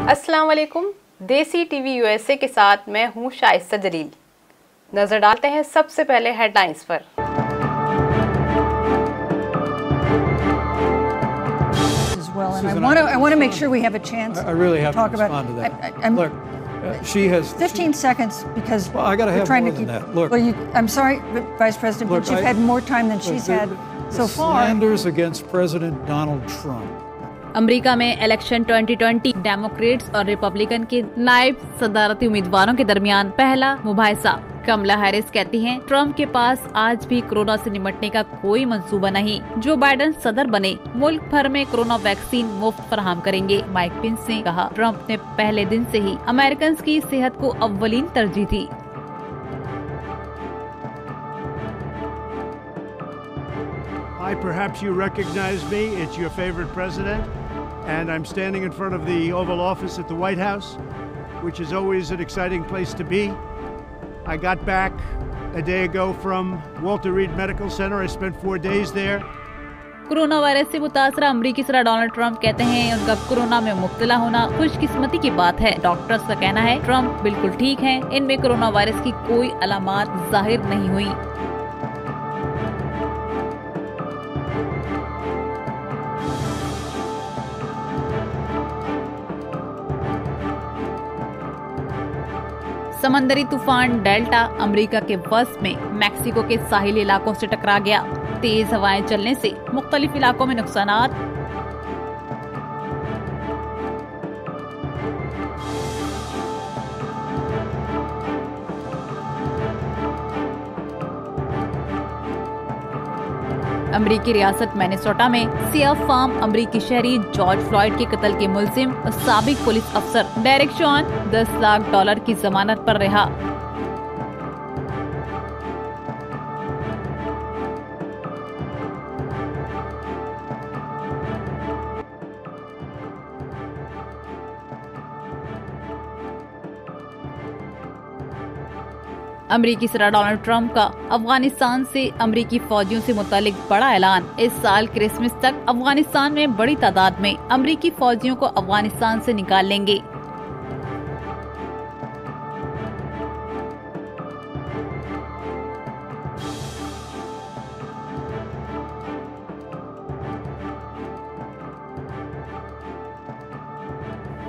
अस्सलाम वालेकुम। देसी टीवी यूएसए के साथ मैं हूं शाइस्ता जलील। नजर डालते हैं सबसे पहले हेडलाइंस पर। I want to make sure we have a chance. I really have talk to respond to that. Look, she has 15 seconds because well, I got to have trying more to than keep. that. Look, well, I'm sorry, Vice President, look, but you've had more time than she's had so far. Slanders against President Donald Trump. America में election 2020 Democrats और Republican के नायब सदारती उम्मीदवारों के दरमियान पहला मुबाहिसा। कमला Harris कहती हैं ट्रम्प के पास आज भी कोरोना से निपटने का कोई मंसूबा नहीं। जो बाइडेन सदर बने मुल्क भर में कोरोना वैक्सीन मुफ्त फराहम करेंगे। माइक पेंस ने कहा ट्रम्प ने पहले दिन से ही अमेरिकन की सेहत को अव्वलीन तरजीह दी। Hi, perhaps you recognize me. It's your favorite president. And I'm standing in front of the Oval Office at the White House, which is always an exciting place to be. I got back a day ago from Walter Reed Medical Center. I spent 4 days there. Corona virus से मुतासरा अमरीकी सदर Donald Trump कहते हैं उनका corona में मुब्तला होना खुशकिस्मती की बात है। डॉक्टर्स का कहना है ट्रंप बिल्कुल ठीक हैं, इनमें कोरोना वायरस की कोई अलामात जाहिर नहीं हुई। समंदरी तूफान डेल्टा अमेरिका के वस्ट में मैक्सिको के साहिली इलाकों से टकरा गया। तेज हवाएं चलने से मुख्तलिफ इलाकों में नुकसानात। अमरीकी रियासत मिनेसोटा में सियाफ फार्म अमरीकी शहरी जॉर्ज फ्लॉयड के कत्ल के मुल्जिम और साबिक पुलिस अफसर डेरेक शॉन $10 लाख की जमानत पर रिहा। अमरीकी सदर डोनाल्ड ट्रंप का अफगानिस्तान से अमरीकी फौजियों से मुतालिक बड़ा ऐलान। इस साल क्रिसमस तक अफगानिस्तान में बड़ी तादाद में अमरीकी फौजियों को अफगानिस्तान से निकाल लेंगे।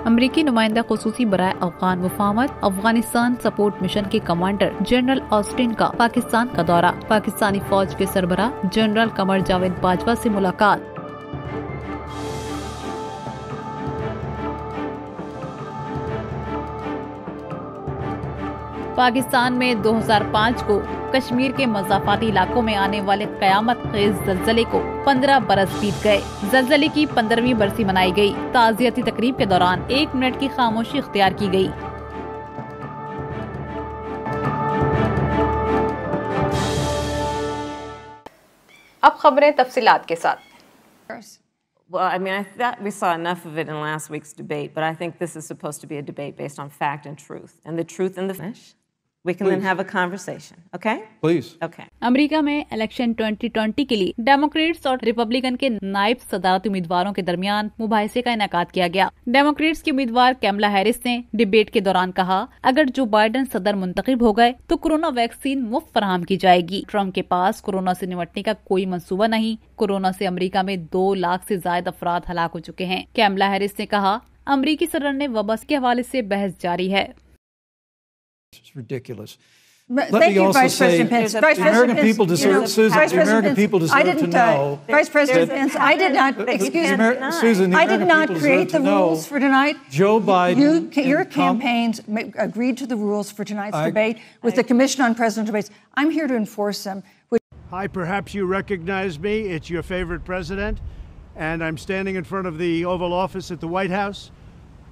अमरीकी नुमाइंदा खुसूसी बराए अफगान मुफाहमत अफगानिस्तान सपोर्ट मिशन के कमांडर जनरल ऑस्टिन का पाकिस्तान का दौरा। पाकिस्तानी फौज के सरबराह जनरल कमर जावेद बाजवा से मुलाकात। पाकिस्तान में 2005 को कश्मीर के मज़ाफाती इलाकों में आने वाले कयामत खेज ज़लज़ले को 15 बरस बीत गए। ज़लज़ले की 15वीं बरसी मनाई गई। ताज़ियती तकरीब के दौरान 1 मिनट की खामोशी इख्तियार की गई। अब खबरें तफसीलात के साथ। Well, I mean, I thought we saw enough of it in last week's debate, but I think this is supposed to be a debate based on fact and truth. And the truth and the finish. We can then have a conversation, okay? Please. Okay. America में election 2020 के लिए Democrats और Republican के नायब सदारती उम्मीदवारों के दरमियान मुबाहिसे का इनेकाद किया गया। डेमोक्रेट्स की उम्मीदवार कमला हैरिस ने डिबेट के दौरान कहा अगर जो बाइडेन सदर मुंतखब हो गए तो कोरोना वैक्सीन मुफ्त फराहम की जाएगी। ट्रम्प के पास कोरोना से निपटने का कोई मंसूबा नहीं। कोरोना से अमेरिका में 2 लाख से ज्यादा अफराद हलाक हो चुके हैं। कमला हैरिस ने कहा अमेरिकी सदर ने वबा के हवाले से बहस जारी है। It's ridiculous. Thank you, Vice President Pence. Vice The American people deserve, Susan, the American people deserve to know. Vice President Pence, I did not, excuse me, Susan, the I did American not people create deserve the to rules know for tonight. Joe Biden. Your campaigns agreed to the rules for tonight's debate with the Commission on Presidential Debates. I'm here to enforce them. Hi, perhaps you recognize me. It's your favorite president. And I'm standing in front of the Oval Office at the White House,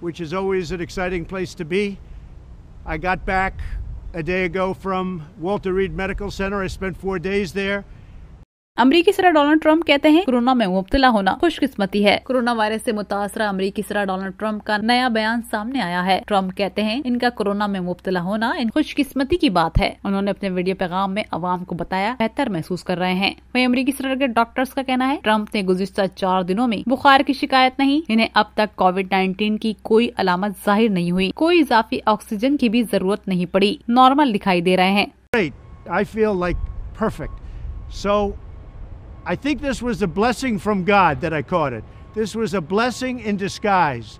which is always an exciting place to be. I got back a day ago from Walter Reed Medical Center. I spent 4 days there. अमेरिकी सदर Donald Trump कहते हैं corona में मुब्तला होना खुशकिस्मती है। Corona virus से मुतासरा अमेरिकी सदर डोनाल्ड ट्रंप का नया बयान सामने आया है। ट्रंप कहते हैं इनका कोरोना में मुब्तला होना इन खुशकिस्मती की बात है। उन्होंने अपने वीडियो पैगाम में अवाम को बताया बेहतर महसूस कर रहे हैं। वहीं अमेरिकी सदर के डॉक्टर्स का कहना है ट्रंप ने गुज़िश्ता 4 दिनों में बुखार की शिकायत नहीं, इन्हें अब तक कोविड-19 की कोई अलामत जाहिर नहीं हुई, कोई इजाफी ऑक्सीजन की भी जरूरत नहीं पड़ी, नॉर्मल दिखाई दे रहे हैं। I feel like perfect. So I think this was a blessing from God that I caught it. This was a blessing in disguise.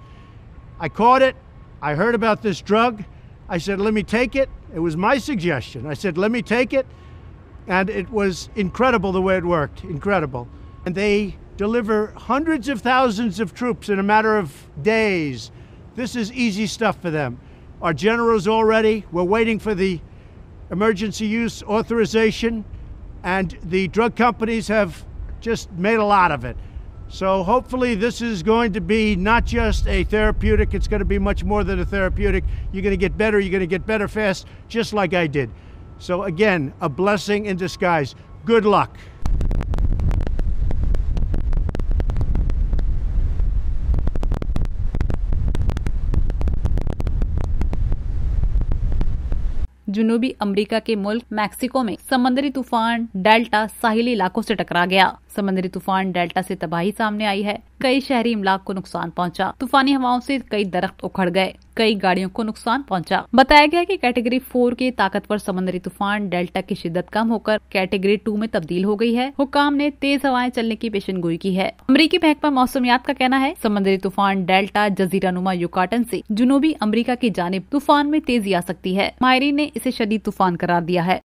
I caught it. I heard about this drug. I said, let me take it. It was my suggestion. I said, let me take it. And it was incredible the way it worked. Incredible. And they deliver hundreds of thousands of troops in a matter of days. This is easy stuff for them. Our generals already, we're waiting for the emergency use authorization. And the drug companies have just made a lot of it. So hopefully this is going to be not just a therapeutic, it's going to be much more than a therapeutic. You're going to get better, you're going to get better fast, just like I did. So again, a blessing in disguise. Good luck. जनूबी America के मुल्क Mexico में समुद्री तूफान delta साहिली इलाकों से टकरा गया। समुद्री तूफान डेल्टा से तबाही सामने आई है। कई शहरी इमलाक को नुकसान पहुंचा। तूफानी हवाओं से कई दरख्त उखड़ गए, कई गाड़ियों को नुकसान पहुंचा। बताया गया कि कैटेगरी 4 के ताकतवर समुद्री तूफान डेल्टा की शिद्दत कम होकर कैटेगरी 2 में तब्दील हो गई है। हुक्काम ने तेज हवाएं चलने की पेशनगोई की है। अमेरिकी महकमा मौसमियात का कहना है समुद्री तूफान डेल्टा जजीरानुमा युकाटन से जनूबी अमेरिका की जानिब तूफान में तेजी आ सकती है। माहिरीन ने इसे शदीद तूफान करार दिया है।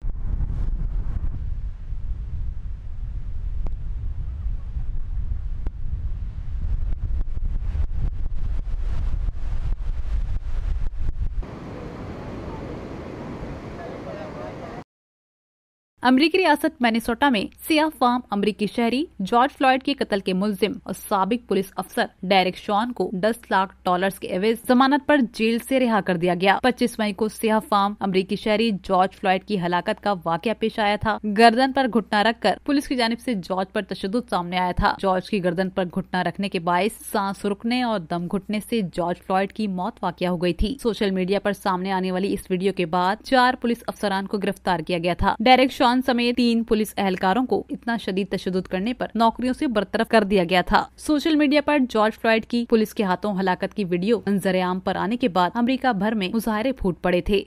अमेरिकी रियासत मिनेसोटा में सियाह फार्म अमेरिकी शहरी जॉर्ज फ्लॉयड के कत्ल के मुल्जिम और साबिक पुलिस अफसर डेरेक शॉन को $10 लाख के एवज जमानत पर जेल से रिहा कर दिया गया। 25 मई को सियाह फार्म अमेरिकी शहरी जॉर्ज फ्लॉयड की हलाकत का वाकया पेश आया था। गर्दन पर घुटना रखकर पुलिस की जानिब से जॉर्ज पर तशद्दुद सामने आया था। जॉर्ज की गर्दन पर घुटना रखने के बायस सांस रुकने और दम घुटने से जॉर्ज फ्लॉयड की मौत वाकया हो गई थी। सोशल मीडिया पर सामने आने वाली इस वीडियो के बाद 4 पुलिस अफसरान को गिरफ्तार किया गया था। डेरेक शॉन समेत 3 पुलिस एहलकारों को इतना शदीद तशद्दुद करने पर नौकरियों से बरतरफ कर दिया गया था। सोशल मीडिया पर जॉर्ज फ्लॉयड की पुलिस के हाथों हलाकत की वीडियो मंजर आम पर आने के बाद अमेरिका भर में मुजाहरे फूट पड़े थे।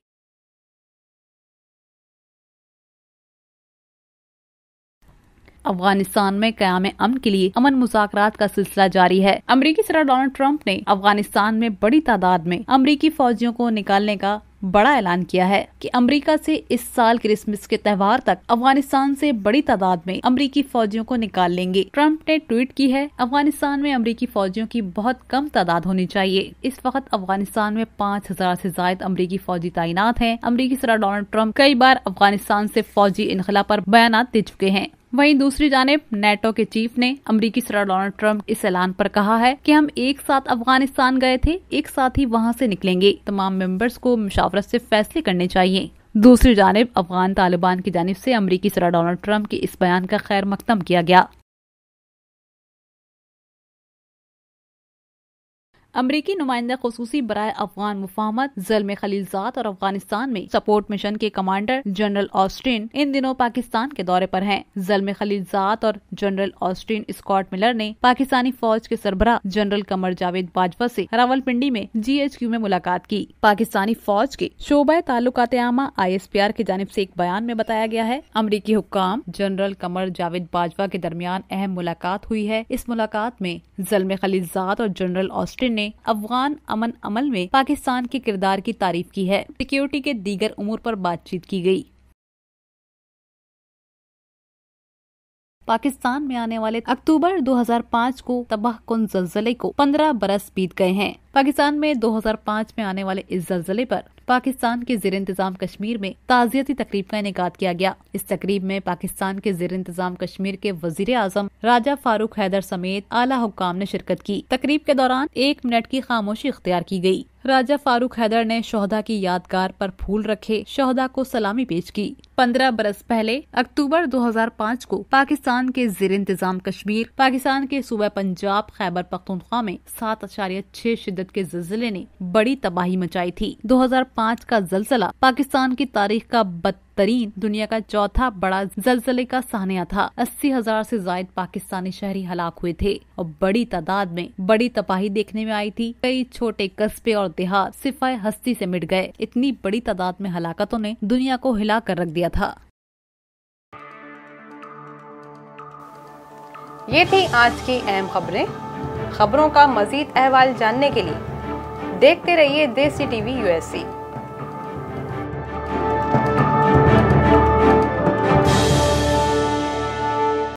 अफगानिस्तान में क़याम अमन के लिए अमन मुज़ाकरात का सिलसिला जारी है। अमेरिकी सदर डोनाल्ड ट्रंप ने अफगानिस्तान में बड़ी तादाद में अमेरिकी फौजियों को निकालने का बड़ा ऐलान किया है कि अमेरिका से इस साल क्रिसमस के त्योहार तक अफगानिस्तान से बड़ी तादाद में अमेरिकी फौजियों को निकाल लेंगे। ट्रंप ने ट्वीट की है अफगानिस्तान में अमेरिकी फौजियों की बहुत कम तादाद होनी चाहिए। इस वक्त अफगानिस्तान में 5000 से ज्यादा अमेरिकी फौजी तैनात हैं। अमेरिकी सदर डोनाल्ड ट्रंप कई बार अफगानिस्तान से फौजी इनखला पर बयानात दे चुके हैं। वहीं दूसरी जानिब नेटो के चीफ ने अमेरिकी सदर डोनाल्ड ट्रंप इस ऐलान पर कहा है कि हम एक साथ अफगानिस्तान गए थे, एक साथ ही वहां से निकलेंगे। तमाम मेंबर्स को मुशावरत से फैसले करने चाहिए। दूसरी जानिब अफगान तालिबान की जानिब से अमेरिकी सदर डोनाल्ड ट्रंप के इस बयान का खैर मकदम किया गया। अमरीकी नुमाइंदा खुसूसी बराए अफगान मुफाहमत ज़ल्म खलीलजाद और अफगानिस्तान में सपोर्ट मिशन के कमांडर जनरल ऑस्टिन इन दिनों पाकिस्तान के दौरे पर हैं। ज़ल्म खलीलजाद और जनरल ऑस्टिन स्कॉट मिलर ने पाकिस्तानी फौज के सरबराह जनरल कमर जावेद बाजवा से रावलपिंडी में GHQ में मुलाकात की। पाकिस्तानी फौज के शोबा ताल्लुकात आमा ISPR की जानिब से एक बयान में बताया गया है अमरीकी हुक्काम जनरल कमर जावेद बाजवा के दरमियान अहम मुलाकात हुई है। इस मुलाकात में ज़ल्म खलीलजाद और जनरल ऑस्टिन ने अफगान अमन अमल में पाकिस्तान के किरदार की तारीफ की है। सिक्योरिटी के दीगर उमूर पर बातचीत की गई। पाकिस्तान में आने वाले अक्टूबर 2005 को तबाहकुन ज़लज़ले को 15 बरस बीत गए हैं। पाकिस्तान में 2005 में आने वाले इस ज़लज़ले पर पाकिस्तान के ज़ेर इंतज़ाम कश्मीर में ताज़ियती तकरीब का इनेकाद किया गया। इस तकरीब में पाकिस्तान के ज़ेर इंतज़ाम कश्मीर के वज़ीर आज़म राजा फारूक हैदर समेत आला हुक्काम ने शिरकत की। तकरीब के दौरान 1 मिनट की खामोशी इख्तियार की गई। राजा फारूक हैदर ने शोहदा की यादगार पर फूल रखे, शोहदा को सलामी पेश की। 15 बरस पहले अक्टूबर 2005 को पाकिस्तान के ज़ेर इंतज़ाम कश्मीर, पाकिस्तान के सूबा पंजाब खैबर पख्तूनख्वा में 7.6 शिद्दत के ज़लज़ले ने बड़ी तबाही मचाई थी। 2005 का ज़लज़ला पाकिस्तान की तारीख का बदतरीन, दुनिया का चौथा बड़ा ज़लज़ले का सानिया था। 80,000 से ज़ायद पाकिस्तानी शहरी हलाक हुए थे और बड़ी तादाद में बड़ी तबाही देखने में आई थी। कई छोटे कस्बे और देहात सिफाए हस्ती से मिट गए। इतनी बड़ी तादाद में हलाकतों ने दुनिया को हिला कर रख दिया था। ये थी आज की अहम खबरें। खबरों का मजीद अहवाल जानने के लिए देखते रहिए देसी टीवी USA।